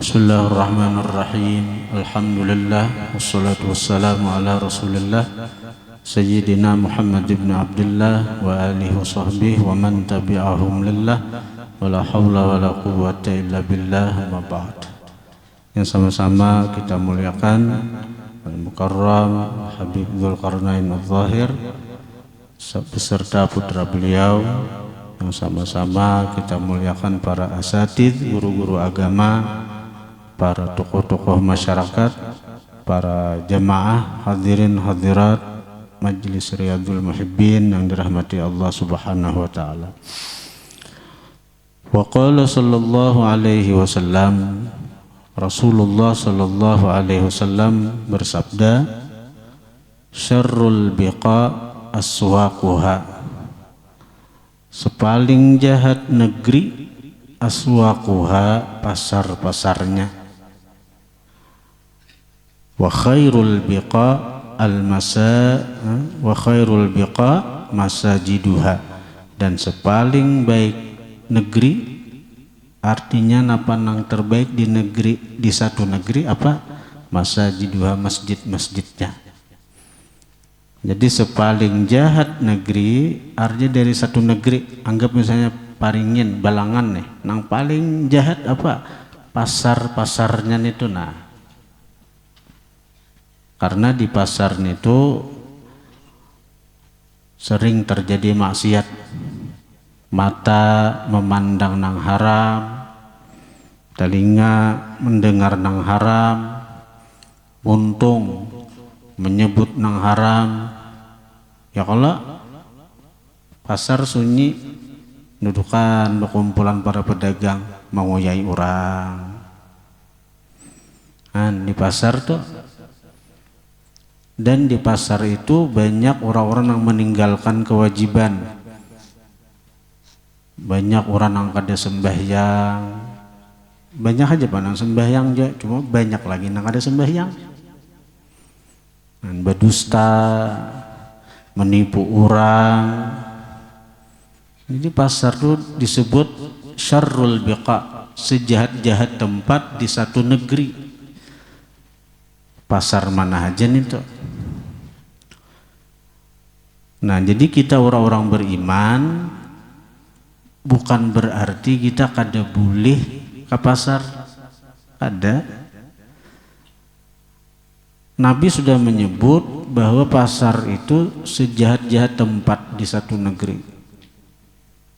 Bismillahirrahmanirrahim. Alhamdulillah wassalatu wassalamu ala Rasulillah Sayyidina Muhammad ibn Abdullah wa alihi wa sahbihi wa man tabi'ahum lillah wa la hawla wa la quwwata illa billah ma ba'd. Yang sama-sama kita muliakan Al-Mukarram Habib Dzulqarnain Adz-Dzahir beserta putra beliau, yang sama-sama kita muliakan para asatidz, guru-guru agama, para tokoh-tokoh masyarakat, para jamaah hadirin hadirat Majelis Riyadhul Muhibbin yang dirahmati Allah Subhanahu wa taala. Wa qala sallallahu alaihi wasallam, Rasulullah sallallahu alaihi wasallam bersabda, syarrul biqa aswaquha, sepaling jahat negeri aswaquha, pasar-pasarnya. Wa khairul biqa wa khairul biqa masajiduha, dan sepaling baik negeri, artinya napa nang terbaik di negeri, di satu negeri apa? Masajiduha, masjid-masjidnya. Jadi sepaling jahat negeri artinya dari satu negeri, anggap misalnya Paringin, Balangan nih, nang paling jahat apa? Pasar-pasarnya itu. Nah, karena di pasar itu sering terjadi maksiat, mata memandang nang haram, telinga mendengar nang haram, untung menyebut nang haram. Ya kalau pasar sunyi, dudukan berkumpulan para pedagang mengoyai orang. Kan di pasar tuh, dan di pasar itu banyak orang-orang yang meninggalkan kewajiban. Banyak orang yang kada sembahyang, banyak aja panang sembahyang aja, cuma banyak lagi yang kada sembahyang. Dan berdusta, menipu orang. Jadi pasar itu disebut syarrul biqa, sejahat-jahat tempat di satu negeri. Pasar mana aja nih tuh. Nah, jadi kita orang-orang beriman bukan berarti kita kada boleh ke pasar. Ada. Nabi sudah menyebut bahwa pasar itu sejahat-jahat tempat di satu negeri.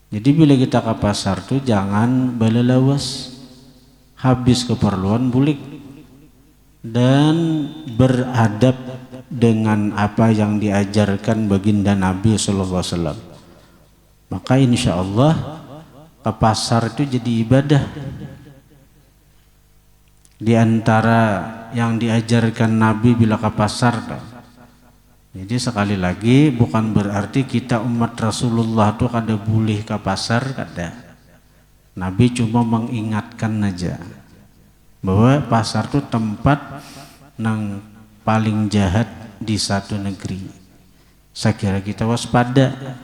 Jadi bila kita ke pasar tuh jangan balalawas, habis keperluan bulik, dan beradab dengan apa yang diajarkan baginda Nabi sallallahu alaihi wasallam. Maka insya Allah ke pasar itu jadi ibadah. Di antara yang diajarkan Nabi bila ke pasar. Jadi sekali lagi bukan berarti kita umat Rasulullah itu kada boleh ke pasar, kada. Nabi cuma mengingatkan aja bahwa pasar itu tempat yang paling jahat di satu negeri. Saya kira kita waspada.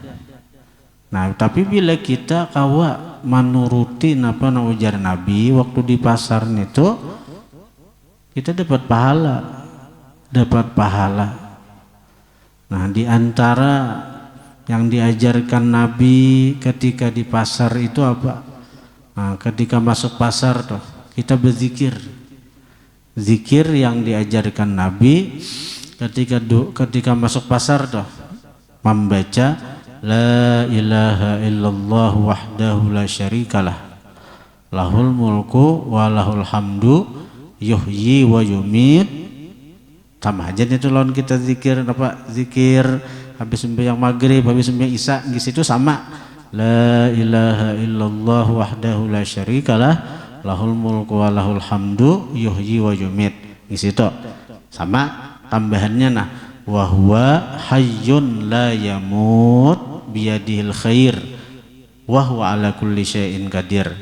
Nah, tapi bila kita kawa menuruti apa na ujar Nabi waktu di pasar itu, kita dapat pahala. Nah, di antara yang diajarkan Nabi ketika di pasar itu apa? Nah, ketika masuk pasar tuh kita berzikir. Zikir yang diajarkan Nabi ketika masuk pasar tuh membaca la ilaha illallah wahdahu la syarikalah lahul mulku wa lahul hamdu yuhyi wa yumit. Sama aja itu lawan kita zikir apa? Zikir habis sembahyang maghrib, habis sembahyang isya, di situ sama. La ilaha illallah wahdahu la syarikalah lahul mulku wa lahul hamdu yuhyi wa yumit. Di situ sama tambahannya nah wa huwa hayyun la yamut biyadihil khair wa huwa ala kulli syai'in qadir.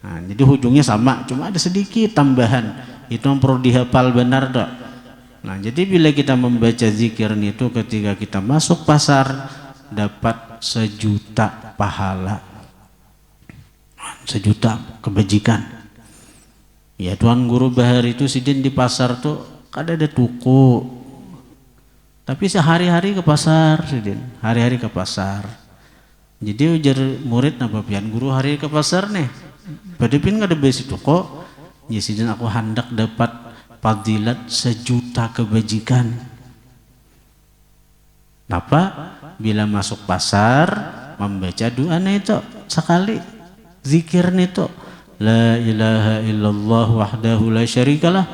Nah, jadi ujungnya sama, cuma ada sedikit tambahan. Itu yang perlu dihafal benar dok. Nah, jadi bila kita membaca zikir itu ketika kita masuk pasar dapat 1.000.000 pahala, 1.000.000 kebajikan. Ya Tuan Guru Bahar itu sidin di pasar tuh kada ada tuku. Tapi sehari-hari ke pasar sidin, hari-hari ke pasar. Jadi ujar murid napa pian guru hari ke pasar nih. Padahal kada besi tuku. Ya sidin aku hendak dapat fadilat 1.000.000 kebajikan. Napa? Bila masuk pasar membaca doa itu sekali, zikir itu la ilaha illallah wahdahu la syarikalah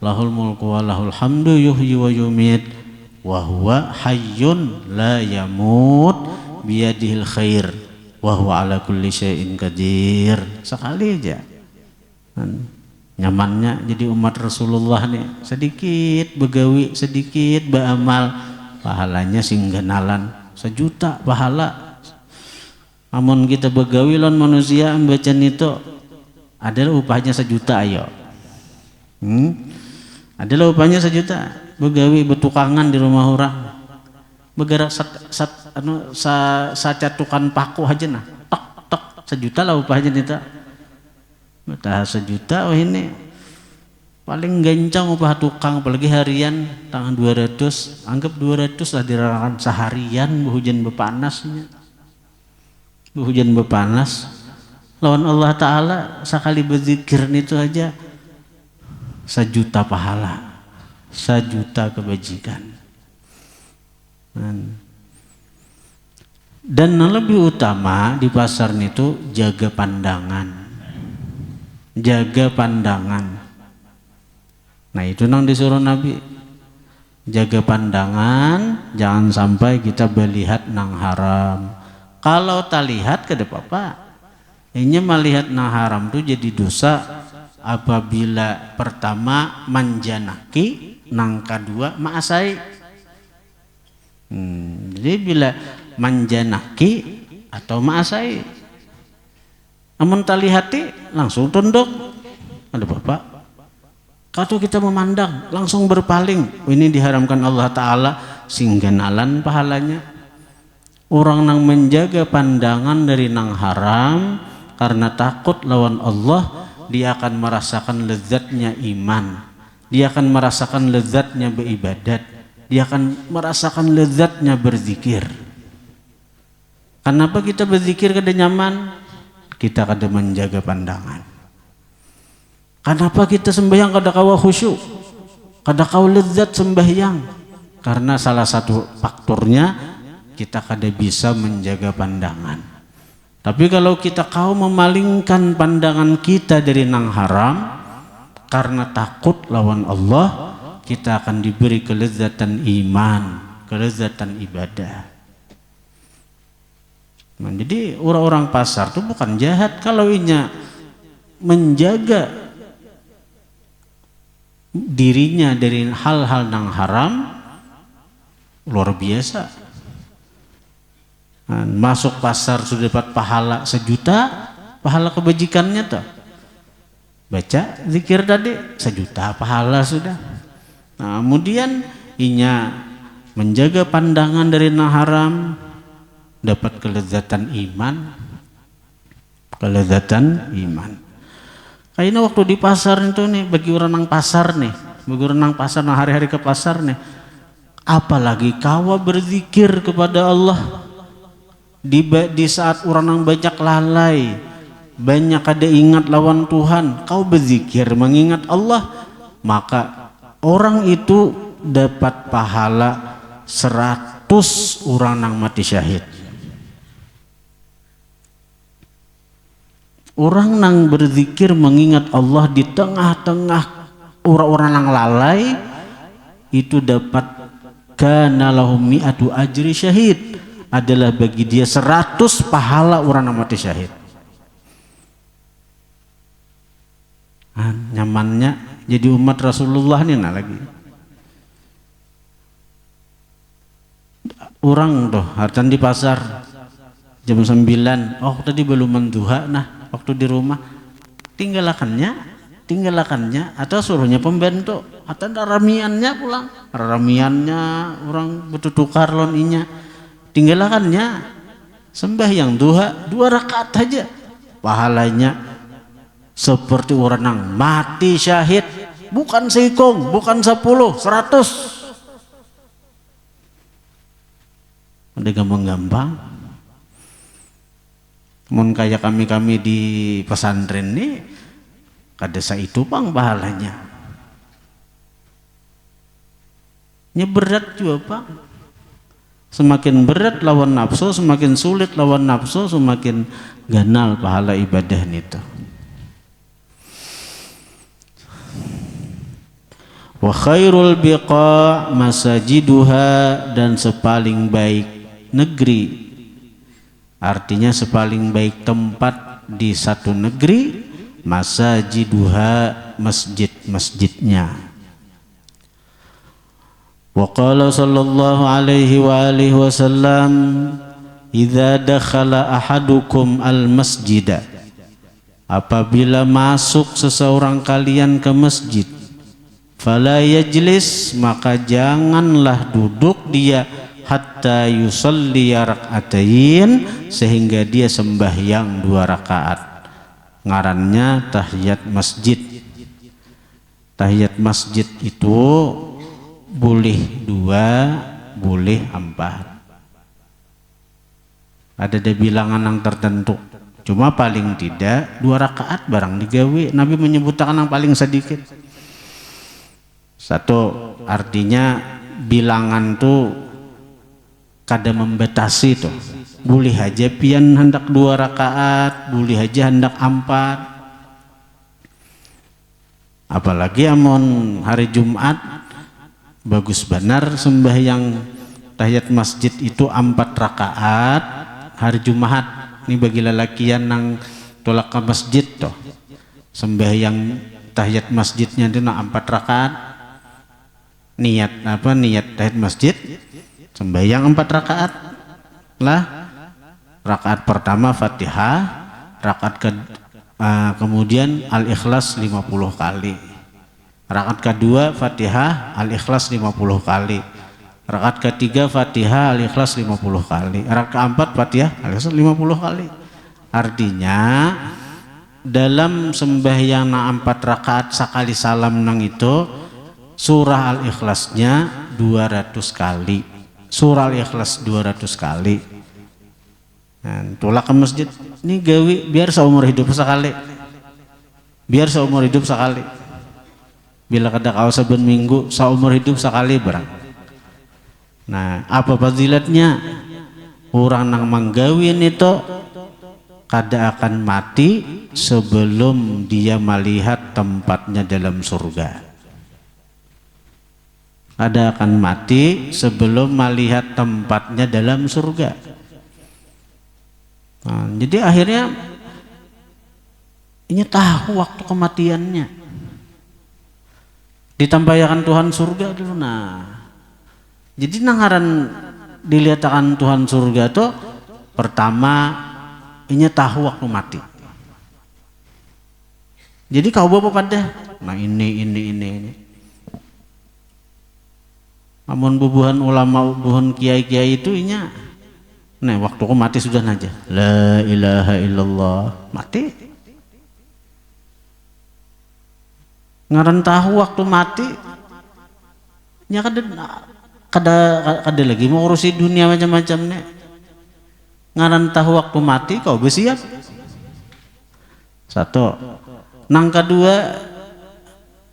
lahul mulku wa lahul hamdu yuhyi wa yumit wa huwa hayyun la yamut biyadihil khair wa huwa ala kulli syai'in qadir. Sekali aja. Nyamannya jadi umat Rasulullah nih, sedikit begawi, sedikit beramal, pahalanya singgenalan 1.000.000 pahala. Amun kita begawi lawan manusia bacaan itu adalah upahnya 1.000.000 ayo. Adalah upahnya 1.000.000. Begawi betukangan di rumah orang. Begerak sacatukan paku aja nah. Tok tok 1.000.000 lah upahnya itu. Betah 1.000.000 oh ini paling gancang upah tukang, apalagi harian tangan 200, anggap 200 lah dirasakan seharian hujan bepanasnya. Hujan bepanas lawan Allah Ta'ala sekali berzikir itu aja 1.000.000 pahala, 1.000.000 kebajikan. Dan lebih utama di pasar itu jaga pandangan. Jaga pandangan. Nah itu nang disuruh Nabi, jaga pandangan, jangan sampai kita melihat nang haram. Kalau tak lihat kada apa-apa. Ini melihat nang haram itu jadi dosa apabila pertama manjanaki, nang kedua maasai. Jadi bila manjanaki atau maasai, amun tali hati langsung tunduk, ada bapak. Kalau kita memandang langsung berpaling, ini diharamkan Allah Ta'ala singgenalan pahalanya. Orang nang menjaga pandangan dari nang haram karena takut lawan Allah, dia akan merasakan lezatnya iman, dia akan merasakan lezatnya beribadat, dia akan merasakan lezatnya berzikir. Kenapa kita berzikir kada nyaman? Kita kada menjaga pandangan. Kenapa kita sembahyang kada kawa khusyuk, kada kawa lezat sembahyang? Karena salah satu faktornya kita kada bisa menjaga pandangan. Tapi kalau kita kau memalingkan pandangan kita dari nang haram karena takut lawan Allah, kita akan diberi kelezatan iman, kelezatan ibadah. Nah, jadi orang-orang pasar itu bukan jahat kalau inya menjaga dirinya dari hal-hal yang haram, luar biasa. Nah, masuk pasar sudah dapat pahala 1.000.000, pahala kebajikannya tuh. Baca zikir tadi 1.000.000 pahala sudah. Nah, kemudian inya menjaga pandangan dari yang haram, dapat kelezatan iman, kelezatan iman. Kayaknya waktu di pasar itu nih, bagi orang nang pasar nih, bagi orang nang pasar nang hari-hari ke pasar nih, apalagi kawa berzikir kepada Allah di saat orang nang banyak lalai, banyak ada ingat lawan Tuhan, kau berzikir mengingat Allah, maka orang itu dapat pahala 100 orang nang mati syahid. Orang nang berzikir mengingat Allah di tengah-tengah orang-orang yang lalai itu dapat kana lahum mi'atu ajri syahid, adalah bagi dia 100 pahala orang yang mati syahid. Nah, nyamannya jadi umat Rasulullah nih nah lagi. Orang tuh hartan di pasar jam 9, oh tadi belum menduha, nah waktu di rumah tinggalkannya atau suruhnya pembantu atau ramiannya pulang, ramiannya orang bertukar loninya, tinggalkannya sembahyang duha 2 rakaat aja pahalanya seperti orang nang mati syahid, bukan seikung, bukan 10, 100. Ada gampang-gampang. Mun kayak kami di pesantren nih, kada itu bang pahalanya. Nya berat juga bang. Semakin berat lawan nafsu, semakin sulit lawan nafsu, semakin ganal pahala ibadah itu. Wa khairul biqa masajiduha, dan sepaling baik negeri, artinya sepaling baik tempat di satu negeri, masajiduha, masjid-masjidnya. Wa qala sallallahu alaihi wa alihi wasallam, idza dakhala ahadukum al masjida, apabila masuk seseorang kalian ke masjid, fala yajlis, maka janganlah duduk dia, hatta yusalli rak'atain, sehingga dia sembahyang 2 rakaat. Ngarannya tahiyat masjid. Tahiyat masjid itu boleh 2, boleh 4. Ada bilangan yang tertentu. Cuma paling tidak 2 rakaat barang digawe. Nabi menyebutkan yang paling sedikit. Satu, artinya bilangan tuh kada membatasi tuh. Boleh aja pian hendak 2 rakaat, boleh aja hendak 4. Apalagi amon hari Jumat, bagus benar sembahyang tahiyat masjid itu 4 rakaat hari Jumat. Ini bagi lelakian nang tolak ke masjid toh, sembahyang tahiyat masjidnya itu 4 rakaat. Niat apa? Niat tahiyat masjid, sembahyang 4 rakaat lah. Rakaat pertama Fatihah, rakaat kemudian Al-Ikhlas 50 kali. Rakaat kedua Fatihah, Al-Ikhlas 50 kali. Rakaat ketiga Fatihah, Al-Ikhlas 50 kali. Rakaat keempat Fatihah, Al-Ikhlas 50 kali. Artinya dalam sembahyang 4 rakaat sekali salam nang itu, surah Al-Ikhlasnya 200 kali. Surah Al-Ikhlas 200 kali. Nah, tolak ke masjid ini gawe biar seumur hidup sekali. Biar seumur hidup sekali. Bila kada kau saben minggu, seumur hidup sekali barang. Nah, apa fadilatnya? Orang nang manggawin itu kada akan mati sebelum dia melihat tempatnya dalam surga. Kada akan mati sebelum melihat tempatnya dalam surga. Nah, jadi akhirnya ini tahu waktu kematiannya, ditampaykan Tuhan surga dulu. Nah, jadi nangaran dilihatkan Tuhan surga tuh pertama ini tahu waktu mati. Jadi kau bawa pada, nah ini. Amun bubuhan ulama, bubuhan kiai-kiai itu inya. Nah, waktu aku mati sudah aja. La ilaha illallah, mati. Ngaran tahu waktu mati. Nya kada lagi mau urusi dunia macam-macam nih. Ngaran tahu waktu mati kau bersiap. Satu. Nang kedua,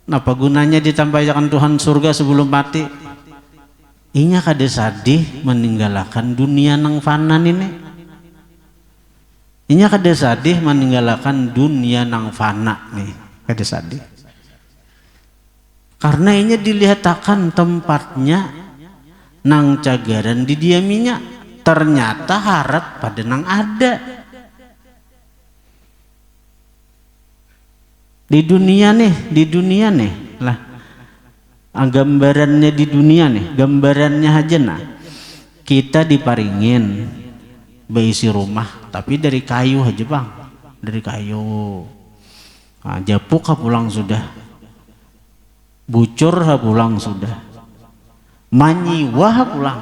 apa gunanya ditampaikan Tuhan surga sebelum mati? Inya kada sadih meninggalkan dunia nang fana ini. Inya kada sadih meninggalkan dunia nang fana nih, kada sadih. Karena inya dilihatakan tempatnya nang cagaran didiaminya, ternyata harap pada nang ada. Di dunia nih lah. Gambarannya di dunia nih, gambarannya aja nah. Kita diparingin beisi rumah, tapi dari kayu aja bang, dari kayu. Nah, japuk pulang sudah, bucur pulang sudah, manyiwah pulang.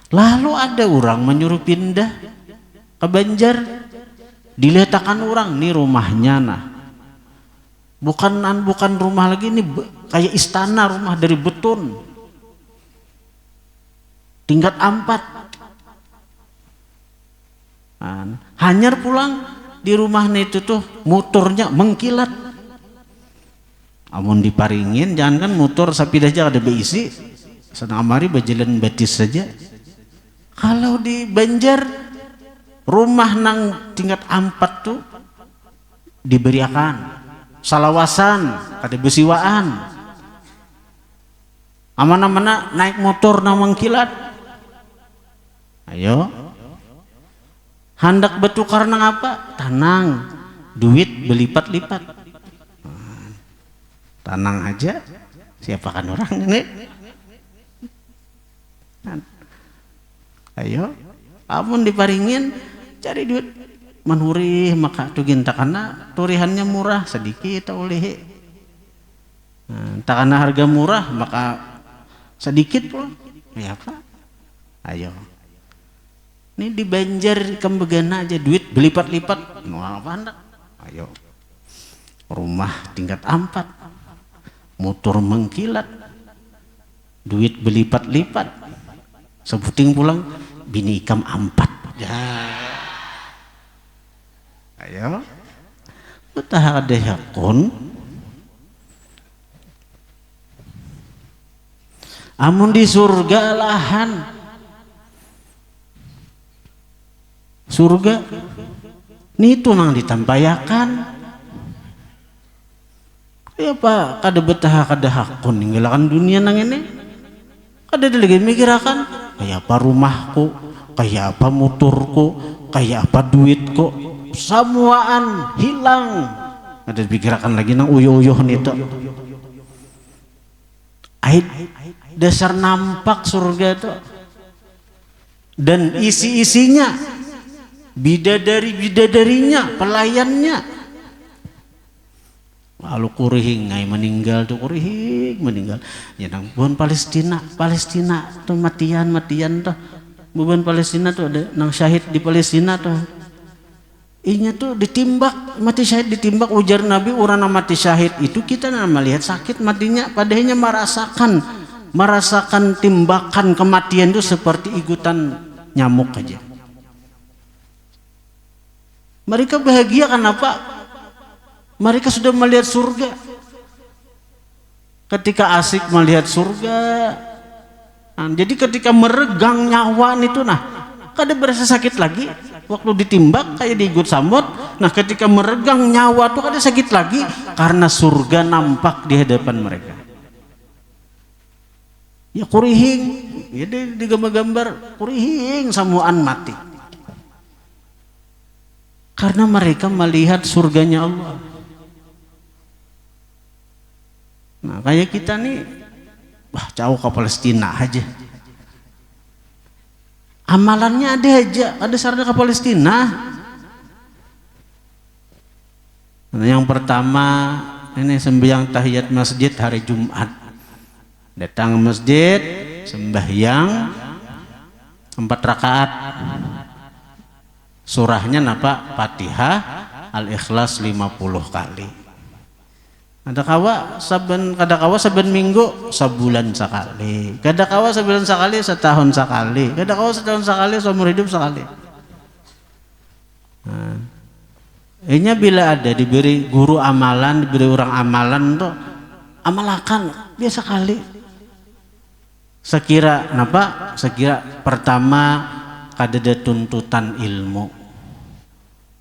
Lalu ada orang menyuruh pindah ke Banjar, Diletakkan orang nih rumahnya nah. Bukan rumah lagi nih, kayak istana, rumah dari beton. Tingkat 4. Hanyar pulang di rumahnya itu tuh motornya mengkilat. Amun diparingin jangan kan motor sapi aja ada beisi. Senang amari berjalan batis saja. Kalau di Banjar rumah nang tingkat 4 tuh diberiakan salawasan, ada besiwaan. Amana-mana naik motor nang mengkilat. Ayo. Hendak bertukar nang apa? Tanang. Duit belipat-lipat. Tanang aja. Siapakan orang ini? Ayo, amun diparingin cari duit manurih maka tugin takana turihannya murah sedikit oleh takana harga murah maka sedikit pun ya apa? Ayo, ini di Banjar kembegana aja duit belipat-lipat mau apa hendak? Ayo, rumah tingkat 4, motor mengkilat, duit belipat-lipat, sebuting pulang bini ikam 4 ya. Ayo betah ada yakun amun di surga lahan surga nitu nang ditampayakan ya pak kada betah kada hakun ninggalakan dunia nang ini kada lagi mikirakan kayak apa rumahku, kayak apa motorku, kayak apa duitku, semuaan hilang. Ada pikirkan lagi nang uyuh-uyuh nito. Ait dasar nampak surga itu dan isi-isinya, bidadari-bidadarinya, pelayannya. Lalu kurihing ngai meninggal tuh kurihing meninggal ya nang bukan Palestina tuh matian tuh bukan Palestina tuh ada nang syahid di Palestina tuh inya tuh ditimbak mati syahid ditimbak ujar Nabi urana mati syahid itu kita melihat sakit matinya padahnya merasakan timbakan kematian itu seperti igutan nyamuk aja. Mereka bahagia kenapa? Mereka sudah melihat surga. Ketika asik melihat surga, jadi ketika meregang nyawa itu kada berasa sakit lagi. Waktu ditimbak kayak diigut samot. Nah ketika meregang nyawa tuh kada sakit lagi karena surga nampak di hadapan mereka. Ya kurihing, ya digambar-gambar kurihing samuan mati. Karena mereka melihat surganya Allah. Nah kayak kita nih wah jauh ke Palestina aja amalannya ada sarana ke Palestina. Nah, yang pertama ini sembahyang tahiyat masjid hari Jumat, datang ke masjid sembahyang 4 rakaat, surahnya napa Fatihah Al-Ikhlas 50 kali. Kadakawa saben minggu sebulan sekali, kadakawa sebulan sekali setahun sekali, kadakawa setahun sekali seumur hidup sekali. Ini bila ada diberi guru amalan, diberi orang amalan tuh amalakan biasa kali. Sekira pertama kada tuntutan ilmu.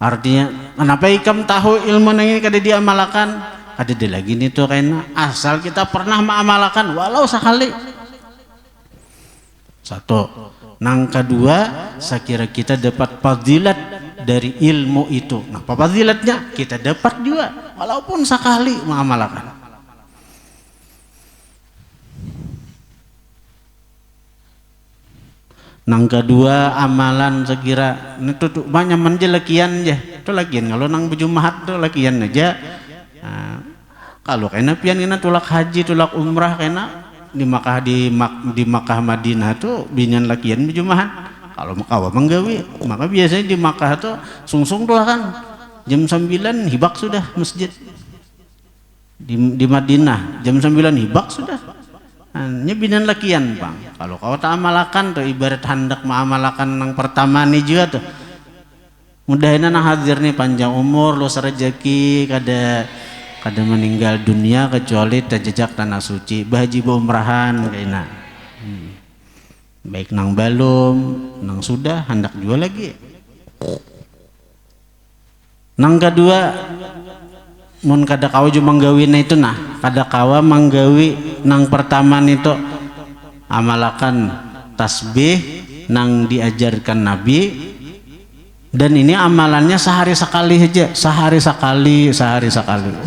Artinya kenapa ikam tahu ilmu ini kada diamalkan? Ada lagi nih tuh karena asal kita pernah mengamalkan walau sekali. Satu, nang kedua, sekira kita dapat fadilat dari ilmu itu. Nah, apa fadilatnya? Kita dapat juga walaupun sekali mengamalkan. Nang kedua amalan sekira itu banyak menjelakian ya. Itu lakian kalau nang berjumahat tuh lakian aja. Kalau kena pian kena tulak haji tulak umrah kena di Makkah Madinah tuh binyan lakian berjumahan. Kalau Makkah menggawi maka biasanya di Makkah tuh sungsung tuh kan jam 9 hibak sudah masjid di Madinah, jam 9 hibak sudah. Ini binan lakian bang. Kalau kau tak amalakan tuh ibarat hendak mengamalakan yang pertama nih juga tuh. Mudahin nang hadir nih panjang umur, luas rezeki, kada meninggal dunia kecuali terjejak tanah suci. Bahaji umrahan kayaknya. Baik nang balum, nang sudah hendak jual lagi. Nang kedua, mun kada kawa juga manggawi na itu nah, kada kawa manggawi nang pertama itu amalakan tasbih nang diajarkan Nabi. Dan ini amalannya sehari sekali saja, sehari sekali.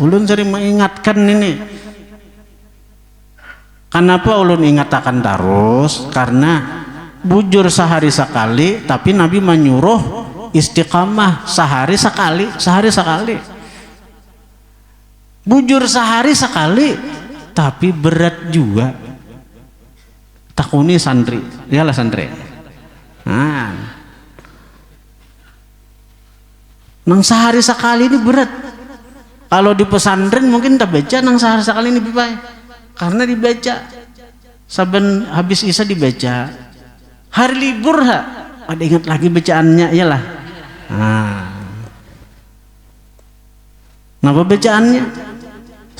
Ulun sering mengingatkan ini. Kenapa ulun ingatkan terus? Karena bujur sehari sekali, tapi Nabi menyuruh istiqamah sehari sekali. Bujur sehari sekali, tapi berat juga. Takuni santri, iyalah santri. Nang sehari sekali ini berat. Kalau di pesantren mungkin tak baca nang sehari sekali ini bipai. Karena dibaca saben habis isya dibaca. Hari libur ada ingat lagi bacaannya iyalah. Napa bacaannya?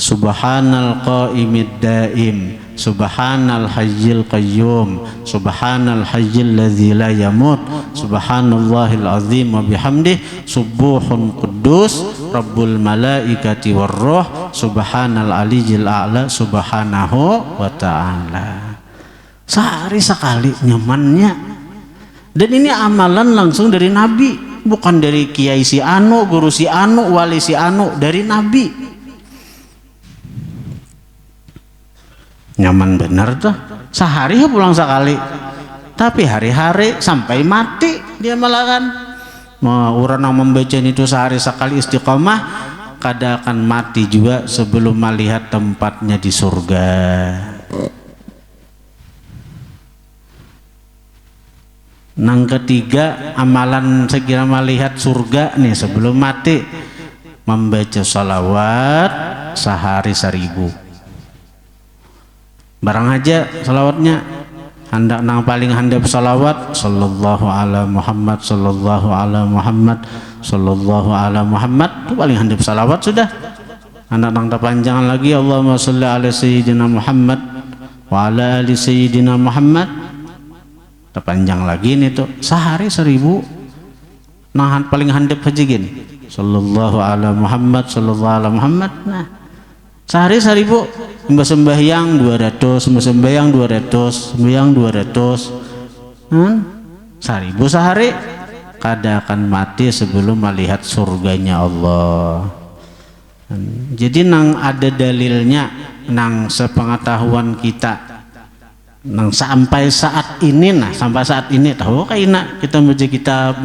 Subhanal qaimid daim, subhanal hayyil qayyum, subhanal hayyil ladzi la yamut, subhanallahil azim wa bihamdih, subuhun quddus rabbul malaikati warruh, subhanal aliyyil a'la subhanahu wa ta'ala. Sehari sekali nyamannya. Dan ini amalan langsung dari Nabi, bukan dari kiai si anu, guru si anu, wali si anu, dari Nabi. Nyaman bener tuh, sehari pulang sekali, tapi hari-hari sampai mati dia malakan. Orang yang membaca itu sehari sekali istiqomah, kada akan mati juga sebelum melihat tempatnya di surga. Nang ketiga, amalan sekira melihat surga nih sebelum mati, membaca salawat sehari 1000. Barang aja salawatnya hendak nang paling handap salawat sallallahu ala Muhammad sallallahu ala Muhammad sallallahu ala Muhammad itu paling handap salawat sudah. Hendak nang panjangan lagi Allahumma sholli ala sayyidina Muhammad wa ala ali sayyidina Muhammad. Terpanjang lagi ini tuh sehari 1000 nah paling handap aja gini sallallahu ala Muhammad sallallahu ala Muhammad. Nah sehari 1000 sembahyang 200, sembahyang 200, sembahyang 200. 1000 sehari kada akan mati sebelum melihat surganya Allah. Jadi nang ada dalilnya nang sepengetahuan kita nang sampai saat ini tahu kayak kita baca kitab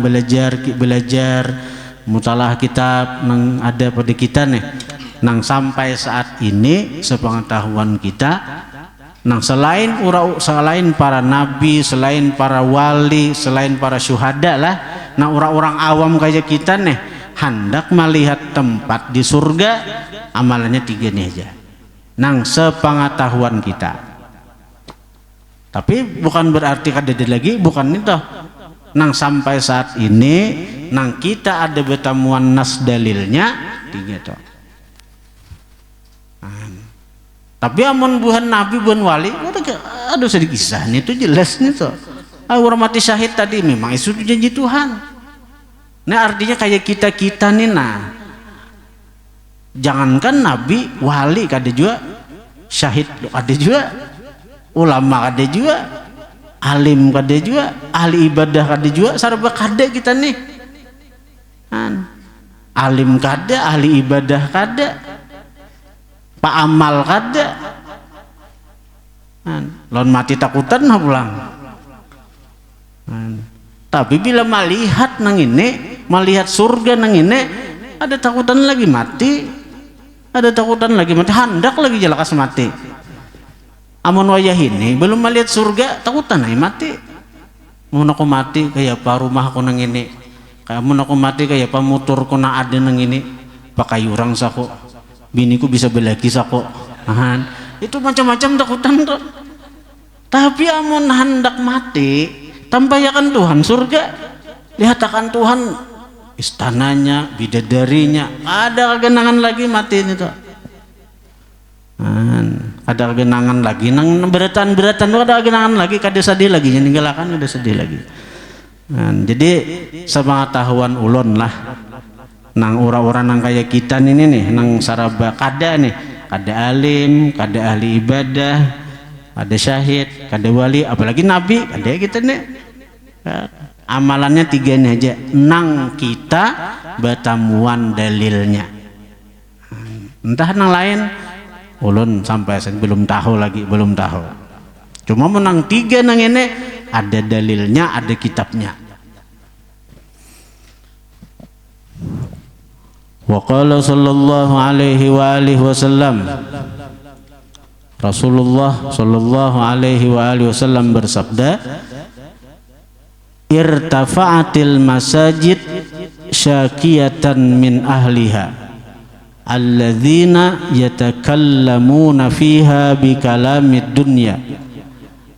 belajar mutalah kitab nang ada pada kita nih. Nang sampai saat ini sepengetahuan kita nang selain para nabi, selain para wali, selain para syuhada lah, nah orang-orang awam kayak kita nih hendak melihat tempat di surga amalannya 3 nih aja nang sepengetahuan kita. Tapi bukan berarti kada ada lagi, bukan itu. Nang sampai saat ini nang kita ada bertemuan nas dalilnya 3 tuh. Tapi amun buhan nabi buhan wali aduh sedikit kisah nih itu jelas nih tuh orang mati syahid tadi memang itu janji Tuhan. Nah artinya kayak kita nih nah jangankan nabi wali kada juga syahid kada juga ulama kada juga alim kada juga ahli ibadah kada juga sarba kada kita nih alim kada ahli ibadah kada pak amal kada lawan mati takutan pulang. Tapi bila melihat nang ini melihat surga nang ini ada takutan lagi mati, ada takutan lagi mati, hendak lagi jelakas mati. Amun wayah ini belum melihat surga takutan lagi mati. Mau aku mati kayak apa rumah aku nang ini Kamu aku mati kayak pamutur ko na ada nang ini pakai orang sako. Biniku bisa belaki sako. Itu macam-macam takutan tuh. Tapi amun hendak mati, tampayakan Tuhan surga. Lihat akan Tuhan istananya, bidadarinya, ada kenangan lagi mati itu. Ada genangan lagi nang beratan-beratan itu ada genangan lagi kada sedih lagi ninggalakan udah sedih lagi. Jadi sepengetahuan ulun lah nang orang-orang nang kayak kita ini nih nang saraba kada nih, kada alim, kada ahli ibadah, ada syahid, kada wali, apalagi nabi, kada kita nih. Amalannya 3 nih aja, nang kita batamuan dalilnya. Entah nang lain ulun sampai saya belum tahu lagi, belum tahu. Cuma menang 3 nang ini ada dalilnya, ada kitabnya. Wa qala sallallahu alaihi wa alihi wasallam, Rasulullah sallallahu alaihi wa alihi wasallam bersabda, irtafa'atil masajid syakiyatan min ahliha alladzina yatakallamuna fiha bi kalamid dunya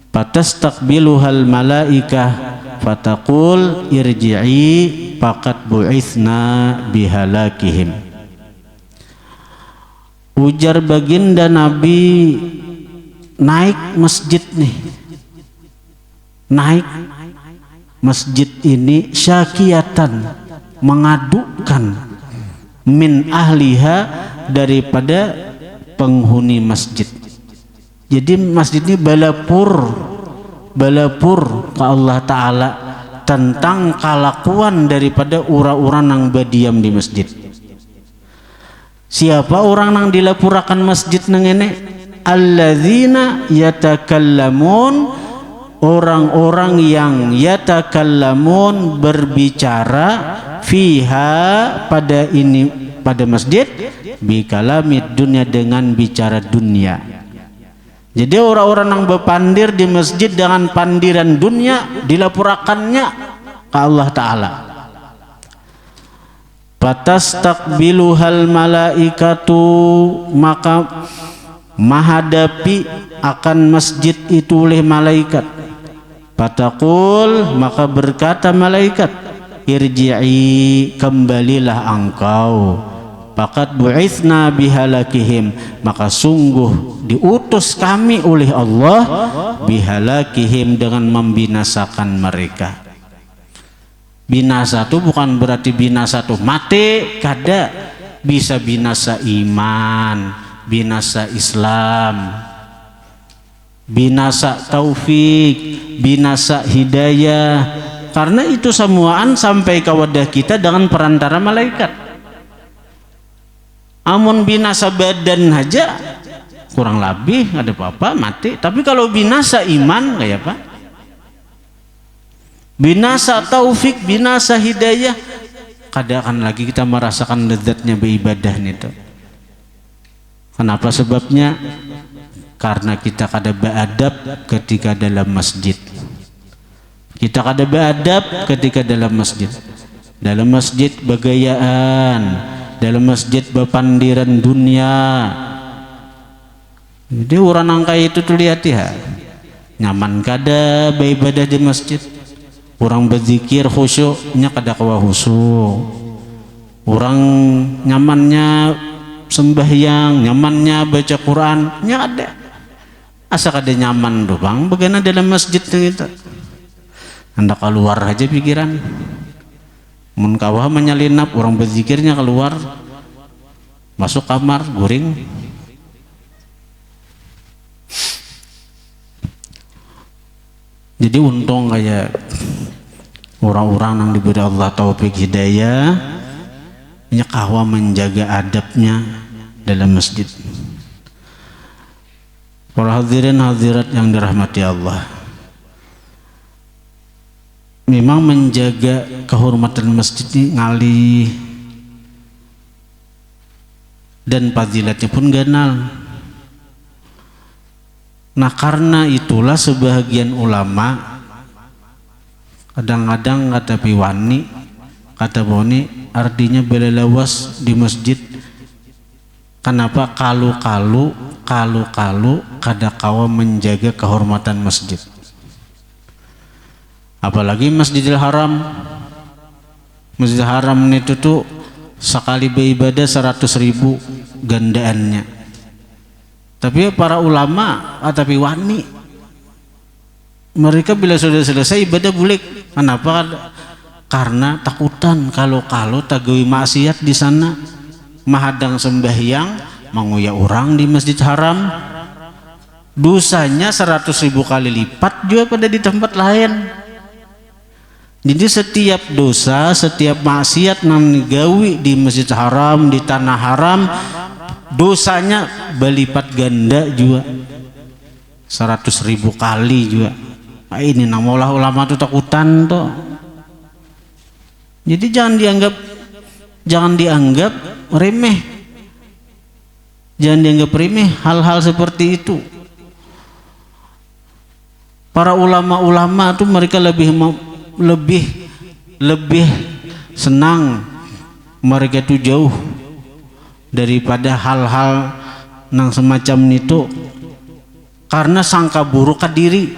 fatastaqbiluhal malaikah fataqul irji'i faqad bu'itsna bihalakihim. Ujar baginda Nabi, naik masjid nih, naik masjid ini syakiyatan, mengadukan, min ahliha, daripada penghuni masjid. Jadi masjid ini balapur ke Allah Ta'ala tentang kelakuan daripada orang-orang yang berdiam di masjid. Siapa orang yang dilapurakan masjid nang ini? Alladzina yatakallamun, orang-orang yang yatakallamun, berbicara, fiha, pada ini, pada masjid, bi kalamid dunya, dengan bicara dunia. Jadi orang-orang yang berpandir di masjid dengan pandiran dunia dilapurakannya ke Allah Ta'ala. Fatastaqbiluhal malaikatu, maka menghadapi akan masjid itu oleh malaikat. Fataqul, maka berkata malaikat, irji'i, kembalilah engkau, faqad bu'itsna bihalakihim, maka sungguh diutus kami oleh Allah, bihalakihim, dengan membinasakan mereka. Binasa itu bukan berarti binasa tuh mati, kada. Bisa binasa iman, binasa Islam, binasa taufik, binasa hidayah. Karena itu semuaan sampai ke wadah kita dengan perantara malaikat. Amun binasa badan aja kurang lebih ada apa-apa mati. Tapi kalau binasa iman kayak apa? Binasa taufik, binasa hidayah, kada akan lagi kita merasakan lezatnya beribadah itu. Kenapa sebabnya? Karena kita kada beradab ketika dalam masjid. Kita kada beradab ketika dalam masjid. Dalam masjid begayaan, dalam masjid berpandiran dunia. Jadi orang angka itu tuh lihat ya, nyaman kada beribadah di masjid. Orang berzikir khusyuknya kada kawa khusyuk. Orang nyamannya sembahyang, nyamannya baca Quran, nya ada. Asa kada nyaman doh bang, bagaimana dalam masjid kita? Anda keluar aja pikiran. Mun kawah menyelinap, orang berzikirnya keluar, masuk kamar, guring. Jadi untung kayak orang-orang yang diberi Allah taufik hidayah, nyakawa menjaga adabnya dalam masjid. Para hadirin hadirat yang dirahmati Allah, memang menjaga kehormatan masjid ini ngalih dan fadilatnya pun ganal. Nah karena itulah sebahagian ulama kadang-kadang kata piwani kata Boni artinya belelawas di masjid. Kenapa? Kalu kada kawa menjaga kehormatan masjid. Apalagi Masjidil Haram. Masjidil Haram itu tuh sekali beribadah 100.000 gandaannya. Tapi para ulama tapi wani, mereka bila sudah selesai ibadah bulik. Kenapa? Karena takutan kalau tagawi maksiat di sana, mahadang sembahyang, menguya orang di Masjid Haram, dosanya 100.000 kali lipat juga pada di tempat lain. Jadi setiap dosa, setiap maksiat yang digawi di Masjid Haram, di tanah haram, dosanya berlipat ganda juga 100.000 kali juga. Nah, ini namolah ulama itu takutan tuh. Jadi jangan dianggap remeh, jangan dianggap remeh hal-hal seperti itu. Para ulama-ulama itu mereka lebih senang mereka itu jauh daripada hal-hal yang semacam itu, karena sangka buruk ke diri,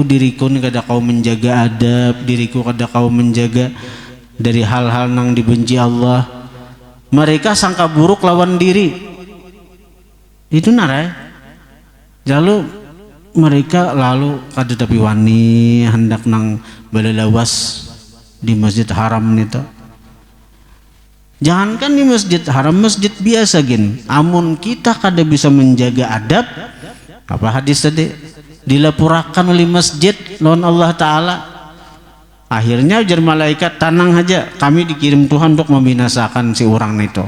diriku ini kada kau menjaga adab, diriku kada kau menjaga dari hal-hal yang dibenci Allah. Mereka sangka buruk lawan diri itu narai, lalu mereka kada tapi wani hendak nang belelawas di Masjid Haram itu. Jangankan di Masjid Haram, masjid biasa gin, amun kita kada bisa menjaga adab, apa hadis tadi, dilapurakan oleh masjid lawan Allah Ta'ala. Akhirnya ujar malaikat, tenang aja, kami dikirim Tuhan untuk membinasakan si orang itu.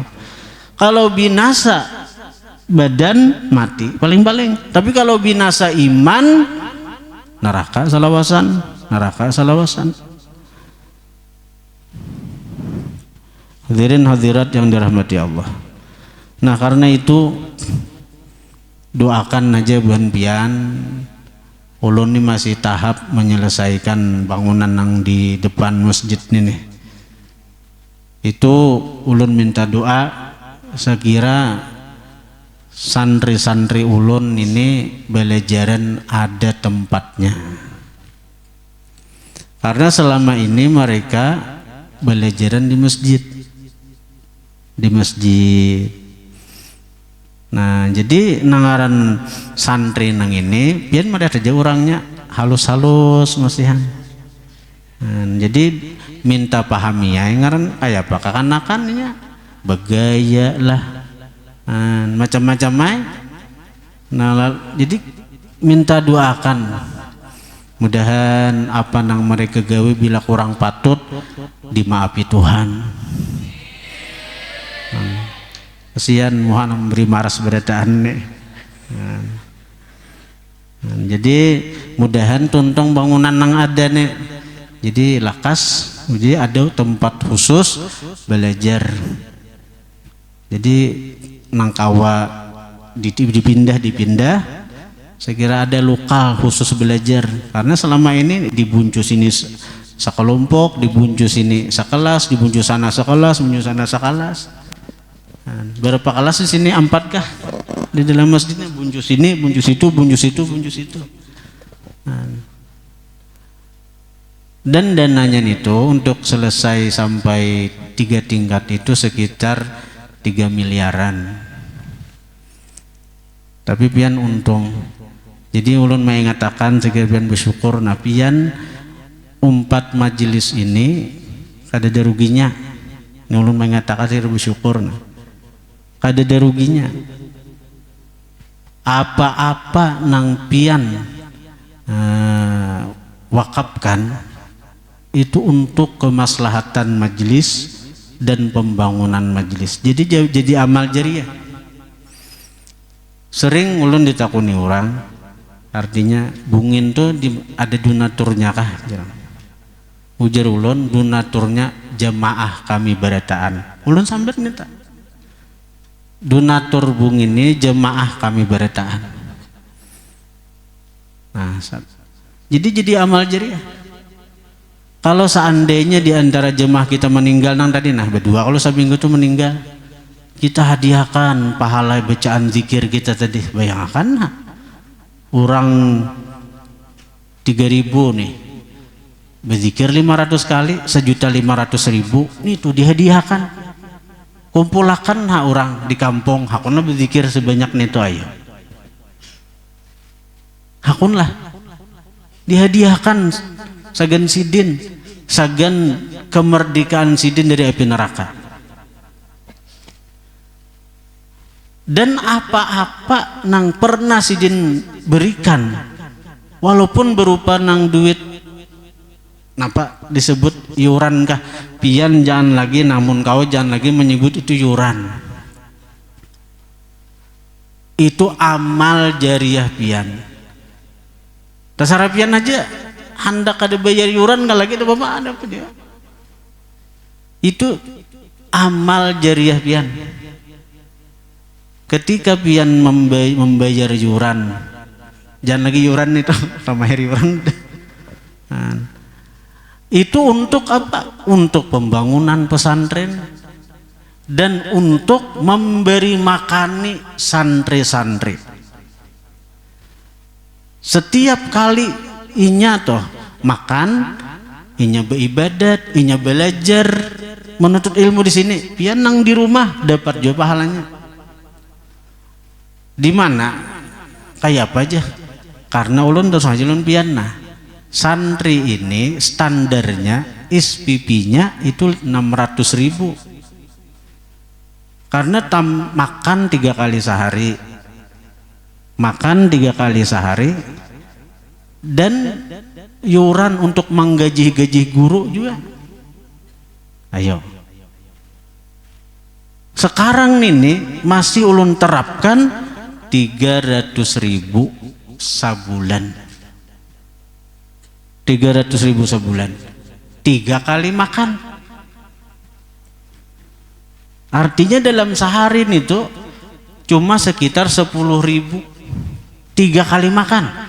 Kalau binasa badan mati paling-paling, tapi kalau binasa iman, neraka salawasan. Hadirin hadirat yang dirahmati Allah. Nah karena itu doakan aja buan pian, ulun ini masih tahap menyelesaikan bangunan yang di depan masjid ini. Itu ulun minta doa, saya kira santri-santri ulun ini belajaran ada tempatnya, karena selama ini mereka belajaran di masjid. Nah jadi nangaran santri nang ini biar mereka aja orangnya halus-halus masihan. Jadi minta pahami ya ngaran kayak apa kakanakannya begaya lah, macam-macam ay. Nah jadi minta doakan, mudahan apa nang mereka gawe bila kurang patut dimaafi Tuhan. Kesian mohon memberi maras berataan nih. Jadi mudahan tuntong bangunan nang ada nih, jadi lakas, jadi ada tempat khusus belajar. Jadi nang kawa dipindah, saya kira ada lokal khusus belajar, karena selama ini dibuncus ini sekelompok, dibuncus ini sekelas, dibuncus sana sekelas, dibuncus sana sekelas. Berapa kelas di sini? 4 kah di dalam masjidnya? Buncus ini, buncus itu, buncus itu, buncus itu. Dan dananya itu untuk selesai sampai 3 tingkat itu sekitar 3 miliaran. Tapi pian untung. Jadi ulun mengatakan sekian bersyukur, nah pian 4 majelis ini kada ada ruginya. Ulun mengatakan saya bersyukur, nah kada ada ruginya. Apa-apa nang pian wakafkan itu untuk kemaslahatan majelis dan pembangunan majelis. Jadi amal jariah. Sering ulun ditakuni orang, artinya bungin tuh ada donaturnya kah? Ujar ulun donaturnya jamaah kami berataan. Ulun sambat minta donatur bung ini jemaah kami berataan. Nah, jadi amal jariah. Kalau seandainya di antara jemaah kita meninggal nang tadi nah berdua, kalau seminggu itu meninggal, kita hadiahkan pahala bacaan zikir kita tadi. Bayangkan nah, orang 3.000 nih berzikir 500 kali 1.500.000 nih tuh dihadiahkan. Kumpulakan ha orang di kampung hakuna berzikir sebanyak itu ayo. Hakunlah dihadiahkan sagan sidin, sagan kemerdekaan sidin dari api neraka. Dan apa-apa nang pernah sidin berikan, walaupun berupa nang duit, napa disebut yuran kah? Pian jangan lagi, namun kau jangan lagi menyebut itu yuran. Itu amal jariah pian. Dasar pian aja hendak ada bayar yuran nggak lagi ada bapak ada apa dia? Itu amal jariah pian. Ketika pian membayar yuran, jangan lagi yuran itu tambahin yuran. Nah, itu untuk apa? Untuk pembangunan pesantren dan untuk memberi makani santri-santri. Setiap kali inya toh makan, inya beribadat, inya belajar menuntut ilmu di sini, pian nang di rumah dapat juga pahalanya. Di mana? Kayak apa aja? Karena ulun terus aja ulun pian nah. Santri ini standarnya SPP-nya itu 600.000. Karena makan 3 kali sehari. Makan 3 kali sehari dan yuran untuk menggaji-gaji guru juga. Ayo. Sekarang ini masih ulun terapkan 300.000 sebulan. 300.000 sebulan. 3 kali makan. Artinya dalam sehari itu cuma sekitar 10.000. 3 kali makan.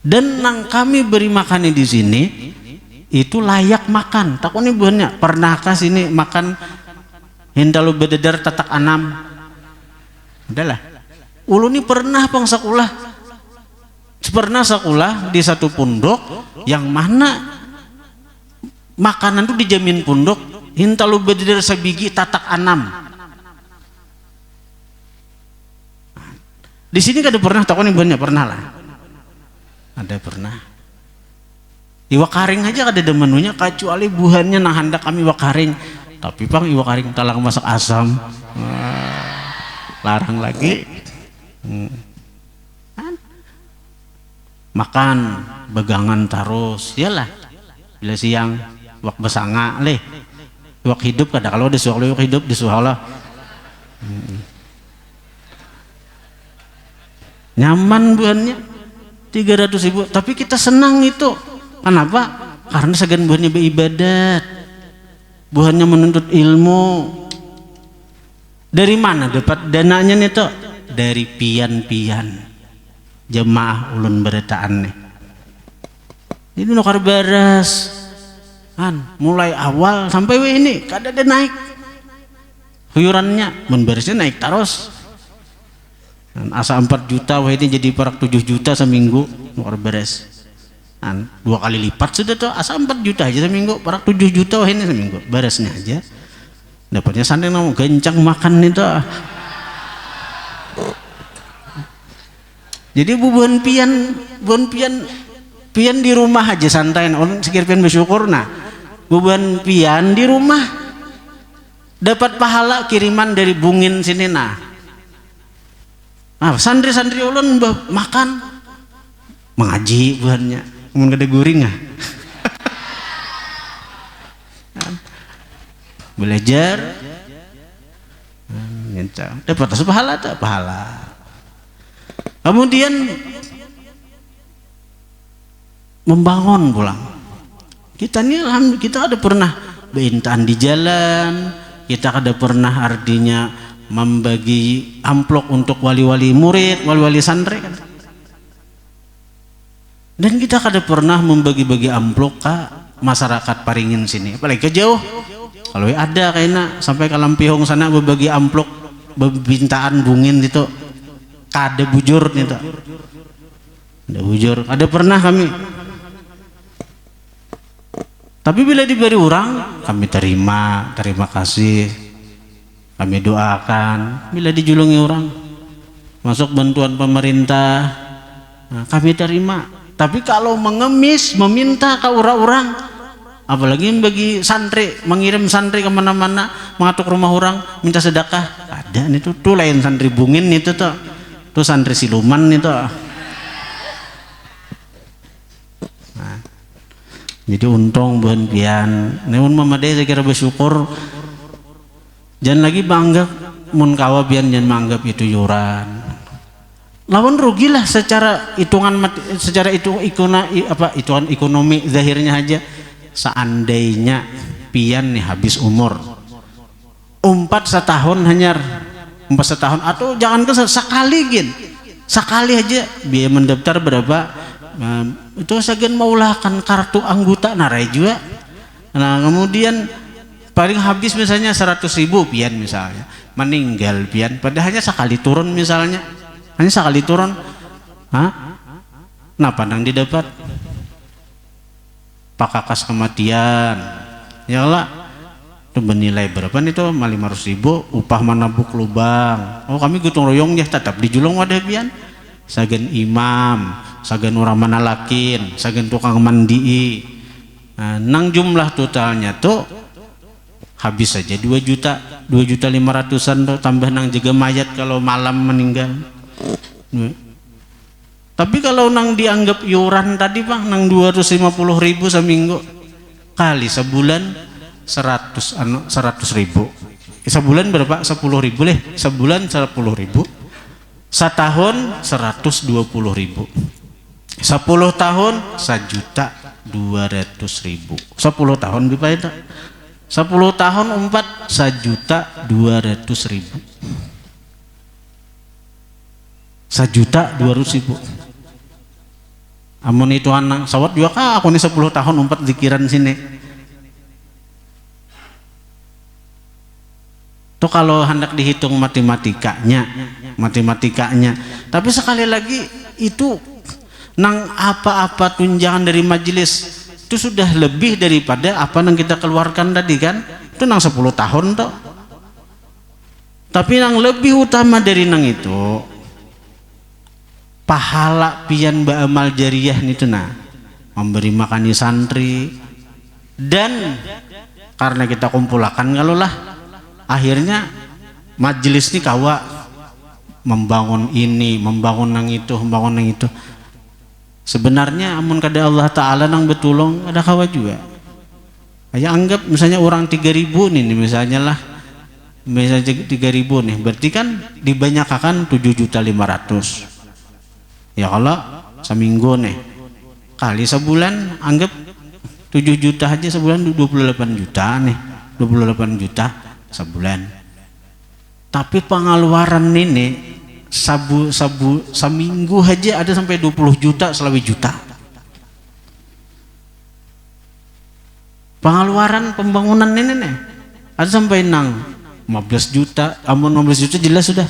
Dan nang kami beri makan di sini itu layak makan. Takut nih buahnya pernahkah sini makan hindalu bededar tatak anam? Adalah. Ulu ini pernah pang sekolah. Pernah sekolah di satu pondok yang mana makanan itu dijamin pondok hindalu bededar sebiji tatak anam. Di sini kada pernah takut nih buahnya pernah lah. Ada pernah. Iwak karing aja kada ada menunya kecuali buahnya nah hendak kami iwak karing. Tapi pang iwak karing talang masak asam. Larang lagi. Makan begangan terus. Iyalah. Bila siang iwak besanga leh. Iwak hidup kada kalau disuah iwak hidup disuah lah. Nyaman buahnya 300.000, tapi kita senang itu. Kenapa? Karena segan buahnya beribadat, buahnya menuntut ilmu. Dari mana dapat dananya nih tuh? Dari pian-pian jemaah ulun beretaan nih. Ini nukar baras kan mulai awal sampai ini kada ada naik huyurannya, membarisnya naik terus. Asa 4 juta wah ini jadi perak 7 juta seminggu nukar beres. 2 kali lipat sudah tuh, asa 4 juta aja seminggu, perak 7 juta wah ini seminggu beresnya aja. Dapatnya sandeng mau gencang makan itu. Jadi bubuhan pian di rumah aja santai, orang sekir pian bersyukur nah. Bubuhan pian di rumah dapat pahala kiriman dari bungin sini nah. Santri-santri ulun makan mengaji buahnya mun gede guring belajar dapat pahala tak pahala. Kemudian membangun pulang. Kita ini alhamdulillah kita ada pernah beintaan di jalan, kita ada pernah artinya membagi amplop untuk wali-wali murid, wali-wali santri kan. Dan kita kada pernah membagi-bagi amplop ke masyarakat Paringin sini, apalagi ke jauh. Kalau ada kayaknya sampai ke Lampihong sana berbagi amplop bebintaan bungin itu, kada bujur nih tuh. Ada bujur, ada pernah kami. Tapi bila diberi orang, kami terima kasih, kami doakan. Bila dijulungi orang, masuk bantuan pemerintah, nah, kami terima. Tapi kalau mengemis, meminta ke orang-orang, apalagi bagi santri, mengirim santri kemana-mana, mengatur rumah orang, minta sedekah, ada nih tuh lain santri bungin itu tuh santri siluman itu. Nah, jadi untung bukan pian, neun mamadai saya kira bersyukur, jangan lagi bangga mun kawa pian jangan menganggap itu yuran. Lawan rugilah secara hitungan hitungan ekonomi zahirnya aja. Seandainya pian nih habis umur 4 setahun hanyar 4 setahun atau jangan ke sekali aja biaya mendaftar berapa, itu segan maulahkan kartu anggota narai juga. Nah kemudian paling habis misalnya 100.000 pian misalnya, meninggal pian padahal hanya sekali turun misalnya, hanya sekali turun, nah pandang didapat pakakas kematian ya lah itu bernilai berapa nih tuh 500.000 upah menabuk lubang. Oh kami gotong royong ya tetap dijulung wadah pian, sagen imam, sagen orang manalakin, sagen tukang mandi. Nah, nang jumlah totalnya tuh habis saja 2.500.000-an tuh, tambah nang jaga mayat kalau malam meninggal. Tapi kalau nang dianggap yuran tadi Bang, nang 250.000 seminggu kali sebulan 100.000. Sebulan berapa? 10.000 leh. Sebulan 10.000. Setahun 120.000. 10 tahun 1.200.000. 10 tahun berapa itu? 10 tahun 4 1.200.000. 1.200.000. Amun itu anak sawat juga aku nih 10 tahun 4 zikiran sini. Tuh kalau hendak dihitung matematikanya. Tapi sekali lagi itu nang apa-apa tunjangan dari majelis itu sudah lebih daripada apa yang kita keluarkan tadi kan. Itu nang 10 tahun tuh. Tapi yang lebih utama dari nang itu pahala pian ba'amal jariyah itu memberi makan santri, dan karena kita kumpulakan kalau lah akhirnya majelis ini kawa membangun ini, membangun nang itu. Sebenarnya amun kada Allah Ta'ala nang betulung ada kawa juga. Aja anggap misalnya orang 3.000 nih misalnya lah, misalnya 3.000 nih berarti kan dibanyakan 7.500.000. Ya kalau seminggu nih kali sebulan anggap 7 juta aja sebulan 28 juta nih, 28 juta sebulan. Tapi pengeluaran ini seminggu aja ada sampai 20 juta selawi juta. Pengeluaran pembangunan ini nih ada sampai 15 juta, amun 15 juta jelas sudah.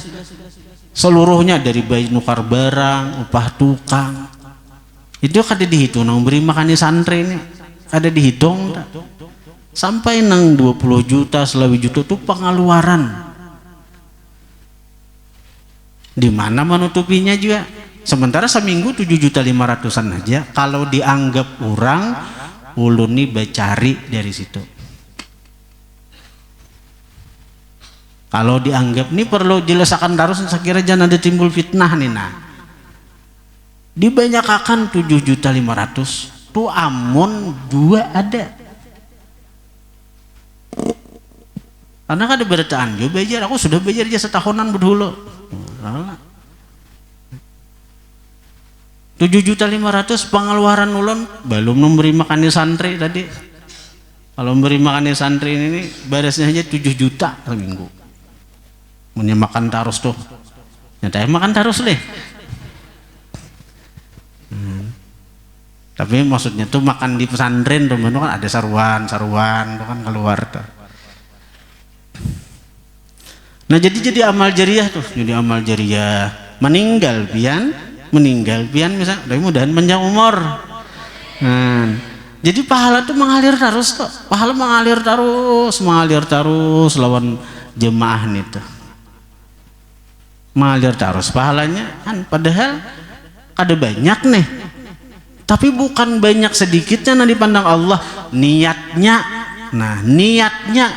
Seluruhnya dari bayi nukar barang, upah tukang, itu kada dihitung nang beri makan santri ini, kada dihitung tak? Sampai nang 20 juta selawi juta itu pengeluaran. Di mana menutupinya juga? Sementara seminggu 7.500.000-an aja. Kalau dianggap orang ulun nih becari dari situ. Kalau dianggap ini perlu jelaskan terus, saya kira jangan ada timbul fitnah nih Dibanyakan 7.500.000 tuh amun 2 ada. Karena kan ada berataan, yo belajar, aku sudah belajar aja setahunan berdulu. 7.500.000 pengeluaran ulun belum memberi makan santri tadi. Kalau memberi makan santri ini barisnya aja 7 juta seminggu. Punya makan terus tuh, nyata makan terus deh. Tapi maksudnya tuh makan di pesantren tuh kan ada saruan tuh kan keluar tuh. Nah jadi amal jariah tuh, jadi amal jariah. Meninggal pian misal, mudah-mudahan panjang umur. Nah, jadi pahala tuh mengalir terus tuh, pahala mengalir terus lawan jemaah nih tuh. Mengalir terus pahalanya kan, padahal ada banyak nih. Tapi bukan banyak sedikitnya nah dipandang Allah, niatnya. Nah, niatnya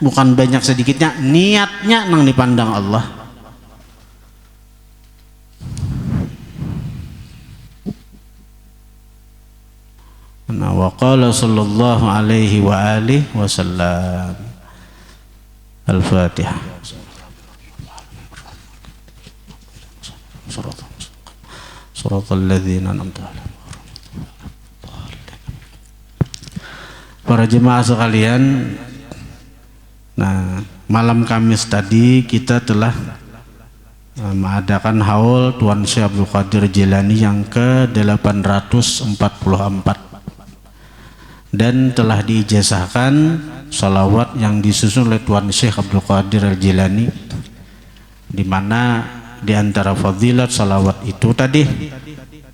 bukan banyak sedikitnya, niatnya nang dipandang Allah. Nah, wa qala sallallahu alaihi wa alihi wasallam. Al-Fatihah. Shiratal ladzina an'amta 'alaihim. Para jemaah sekalian, nah malam Kamis tadi kita telah mengadakan haul Tuan Syekh Abdul Qadir Jilani yang ke-844 dan telah diijazahkan salawat yang disusun oleh Tuan Syekh Abdul Qadir Jilani, di mana di antara fadilat salawat itu tadi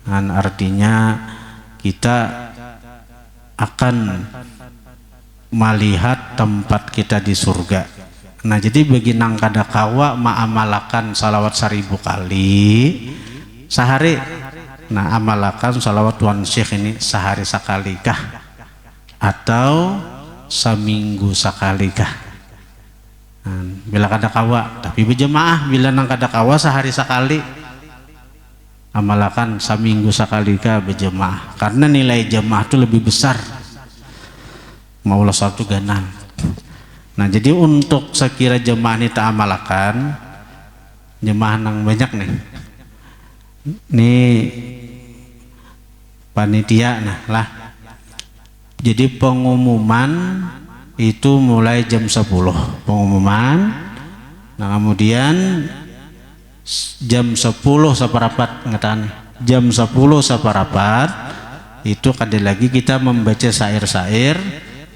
dan artinya kita akan melihat tempat kita di surga. Nah jadi bagi nang kada kawa ma'amalakan salawat 1000 kali sehari. Nah amalakan salawat Tuan Syekh ini sehari sekali kah atau seminggu sekali kah? Nah, bila kada kawa, tapi berjemaah bila nang kada kawa sehari sekali, amalakan seminggu sekali kah berjemaah, karena nilai jemaah itu lebih besar. Maulah satu ganang. Nah jadi untuk sekira jemaah ini tak amalakan, jemaah nang banyak nih, panitia nah lah. Jadi pengumuman itu mulai jam 10 pengumuman. Nah kemudian jam 10 saparapat ngatakan, jam 10 saparapat itu kada lagi kita membaca syair-syair,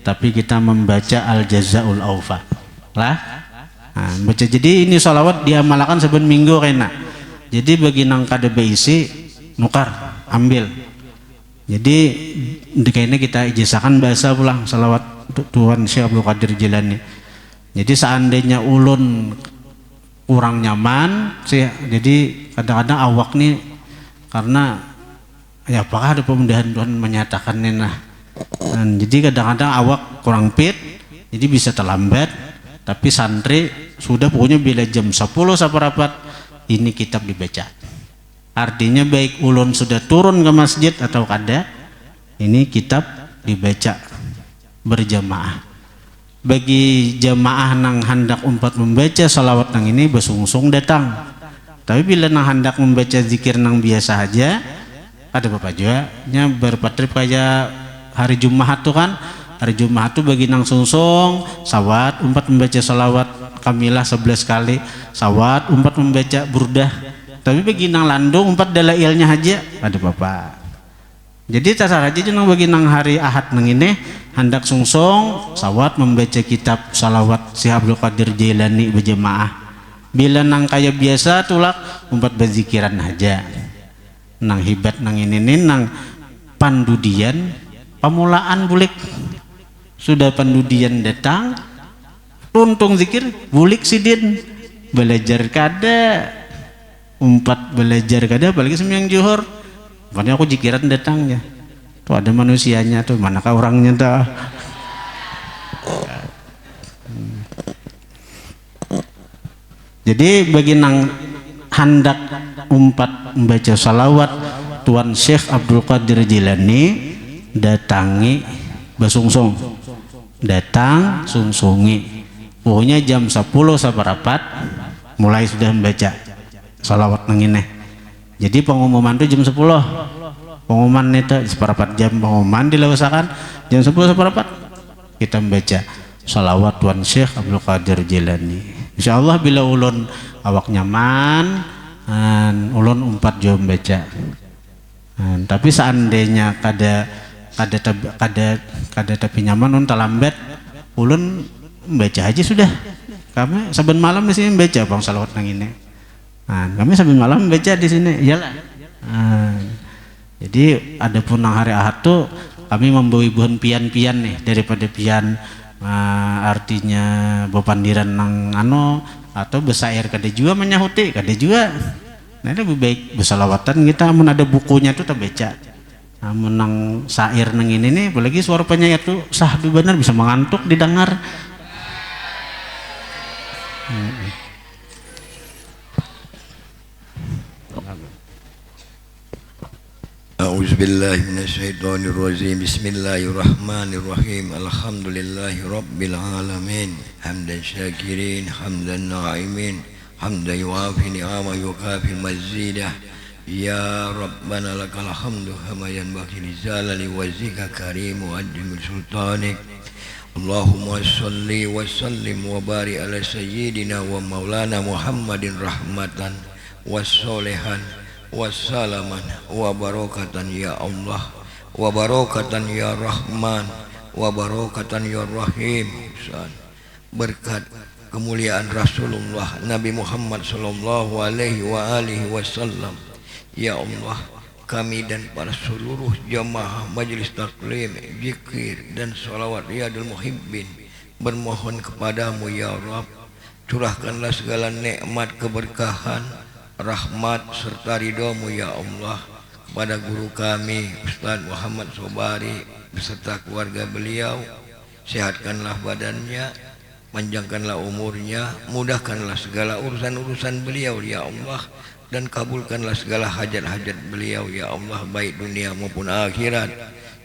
tapi kita membaca al-jazaul awfa lah. Nah, baca. Jadi ini salawat diamalkan saben minggu kena. Jadi bagi nang kada beisi nukar ambil. Jadi kayaknya kita ijazahkan bahasa pulang salawat Tuan Syekh Abdul Qadir Jilani. Jadi seandainya ulun kurang nyaman sih, jadi kadang-kadang awak nih, karena ya apakah ada pemudahan Tuhan menyatakan ini nah. Dan jadi kadang-kadang awak kurang fit, jadi bisa terlambat. Tapi santri sudah pokoknya bila jam 10 saparapat ini kitab dibaca. Artinya baik ulun sudah turun ke masjid atau kada, ini kitab dibaca berjamaah. Bagi jamaah nang hendak umpat membaca salawat nang ini bersungsung datang. Tapi bila nang hendak membaca zikir nang biasa aja, ada bapak juga nya berpatrip kayak hari Jumat tuh kan, hari Jumat tuh bagi nang sungsung sawat umpat membaca salawat kamilah 11 kali, sawat umpat membaca burdah. Tapi bagi nang landung umpat dalailnya aja ada bapak. Jadi tasar aja nang bagi nang hari Ahad nang ini hendak sungsung sawat membaca kitab salawat Syekh Abdul Qadir Jilani berjemaah. Bila nang kayak biasa tulak umpat berzikiran aja. Nang hibat nang ini nang pandudian pamulaan bulik, sudah pandudian datang tuntung zikir bulik sidin belajar kada umpat belajar kada, apalagi sembahyang zuhur. Makanya aku zikiran datangnya tuh ada manusianya tuh, manakah orangnya tuh. Jadi bagi nang hendak umpat membaca salawat Tuan Syekh Abdul Qadir Jilani, datangi basungsung, datang sungsungi. Pokoknya jam 10 saparapat mulai sudah membaca salawat nang ini. Jadi pengumuman itu jam 10, pengumuman itu separapat jam pengumuman dilaksanakan, jam 10 separapat kita membaca salawat Tuan Syekh Abdul Qadir Jilani. Insyaallah bila ulun awak nyaman ulun umpat jam baca. Tapi seandainya kada tapi nyaman unta lambat ulun baca aja sudah. Kami saben malam di sini baca bang salawat nang ini. Kami saben malam baca di sini, iyalah. Jadi ada pun nang hari Ahad tuh kami membawa ibuan pian-pian nih, daripada pian artinya bepandiran nang atau besair kada juga menyahuti kada juga. Nah lebih baik bersalawatan kita, mun ada bukunya tuh tak baca. Menang sair nang ini nih, apalagi suara penyair tuh sahdu benar, bisa mengantuk didengar. A'udzubillahi minasyaitonirrajim. Bismillahirrahmanirrahim. Alhamdulillahi rabbil alamin. Hamdan syakirin, hamdan na'imin, hamdan yuafi ni'ama yukafi mazidah. Ya Rabbana lakal hamdu kama yanbaghi li jalali wajhika karim wa ajmil sultanik. Allahumma shalli wa sallim wa barik ala sayyidina wa maulana Muhammadin rahmatan wassolihan wassalaman wa barakatan ya Allah, wa barakatan ya Rahman, wa barakatan ya Rahim. Berkat kemuliaan Rasulullah Nabi Muhammad sallallahu alaihi wa alihi wasallam, ya Allah, kami dan para seluruh jamaah majelis taklim, zikir dan salawat riyadul muhibbin bermohon kepadamu ya Rabb, curahkanlah segala nikmat keberkahan, rahmat serta ridhamu ya Allah kepada guru kami Ustaz Muhammad Sobari beserta keluarga beliau. Sehatkanlah badannya, panjangkanlah umurnya, mudahkanlah segala urusan-urusan beliau ya Allah, dan kabulkanlah segala hajat-hajat beliau ya Allah, baik dunia maupun akhirat.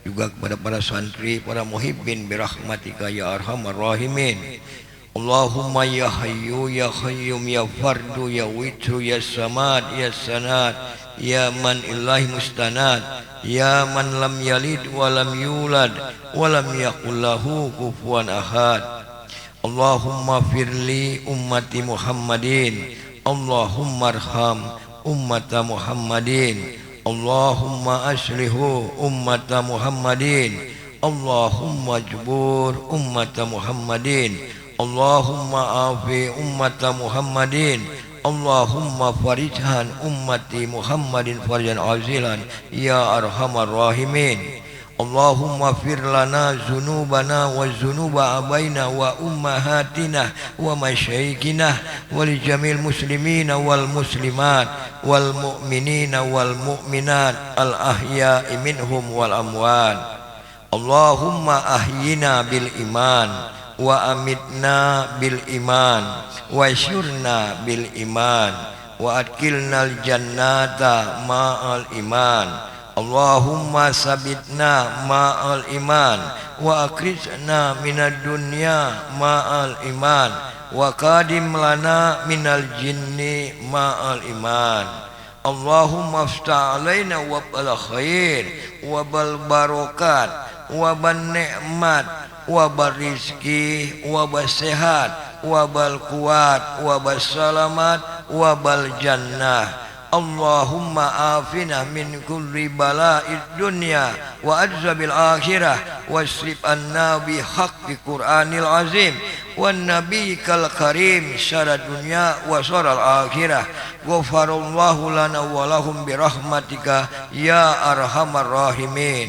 Juga kepada para santri, para muhibbin birahmatika ya arhamar rahimin. Allahumma ya hayyu ya qayyum ya fardu ya witru ya samad ya sanad ya man ilahi mustanad ya man lam yalid wa lam yulad wa lam yakul lahu kufuwan ahad. Allahumma firli ummati Muhammadin, Allahumma arham ummata Muhammadin, Allahumma aslihu ummata Muhammadin, Allahumma jbur ummata Muhammadin, Allahumma afi ummata Muhammadin, Allahumma farijhan ummati Muhammadin farjan azilan ya arhamar rahimin. Allahumma fir lana zunubana wa zunuba abaina wa ummahatina wa masyayikhina wal jamil muslimina wal muslimat wal mu'minina wal mu'minat al ahya'i minhum wal amwat. Allahumma ahyina bil iman wa amitna bil iman wa syurna bil iman wa adkilnal jannata ma'al iman. Allahumma sabitna ma'al iman wa akrijna minad dunya ma'al iman wa qadim lana minal jinni ma'al iman. Allahumma aftah alaina wa bal khair wa bal barakat wa ban ni'mat wa bar rizki wa bas sehat wa bal kuat wa bas salamat wa bal jannah. Allahumma afina min kulli bala'id dunya wa adzabil akhirah wasrif anna bi haqqi Qur'anil azim wan nabiyikal karim syarad dunya wa syaral akhirah. Ghafarallahu lana wa lahum bi rahmatika ya arhamar rahimin.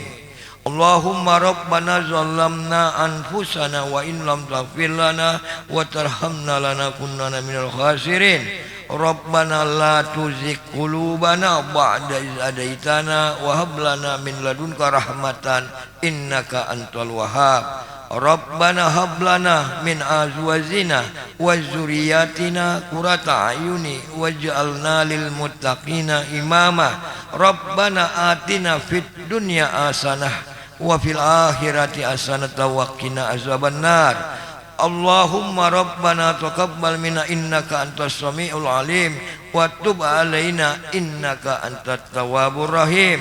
Allahumma rabbana zalamna anfusana wa in lam taghfir lana wa tarhamna lanakunanna minal khasirin. Rabbana la tuzigh qulubana ba'da idh hadaitana wa hab lana min ladunka rahmatan innaka antal wahhab. Rabbana hab lana min azwajina wa dzurriyyatina qurrata a'yuni waj'alna lil muttaqina imama. Rabbana atina fid dunya hasanah wa fil akhirati hasanah wa qina azabannar. Allahumma rabbana taqabbal minna innaka antas samiul alim wa tub alaina innaka antat tawwabur rahim.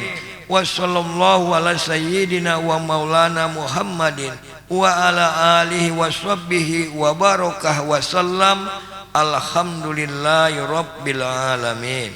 Wa sallallahu ala sayyidina wa maulana Muhammadin wa ala alihi wa sahbihi wa barakah wa sallam. Alhamdulillahi rabbil alamin.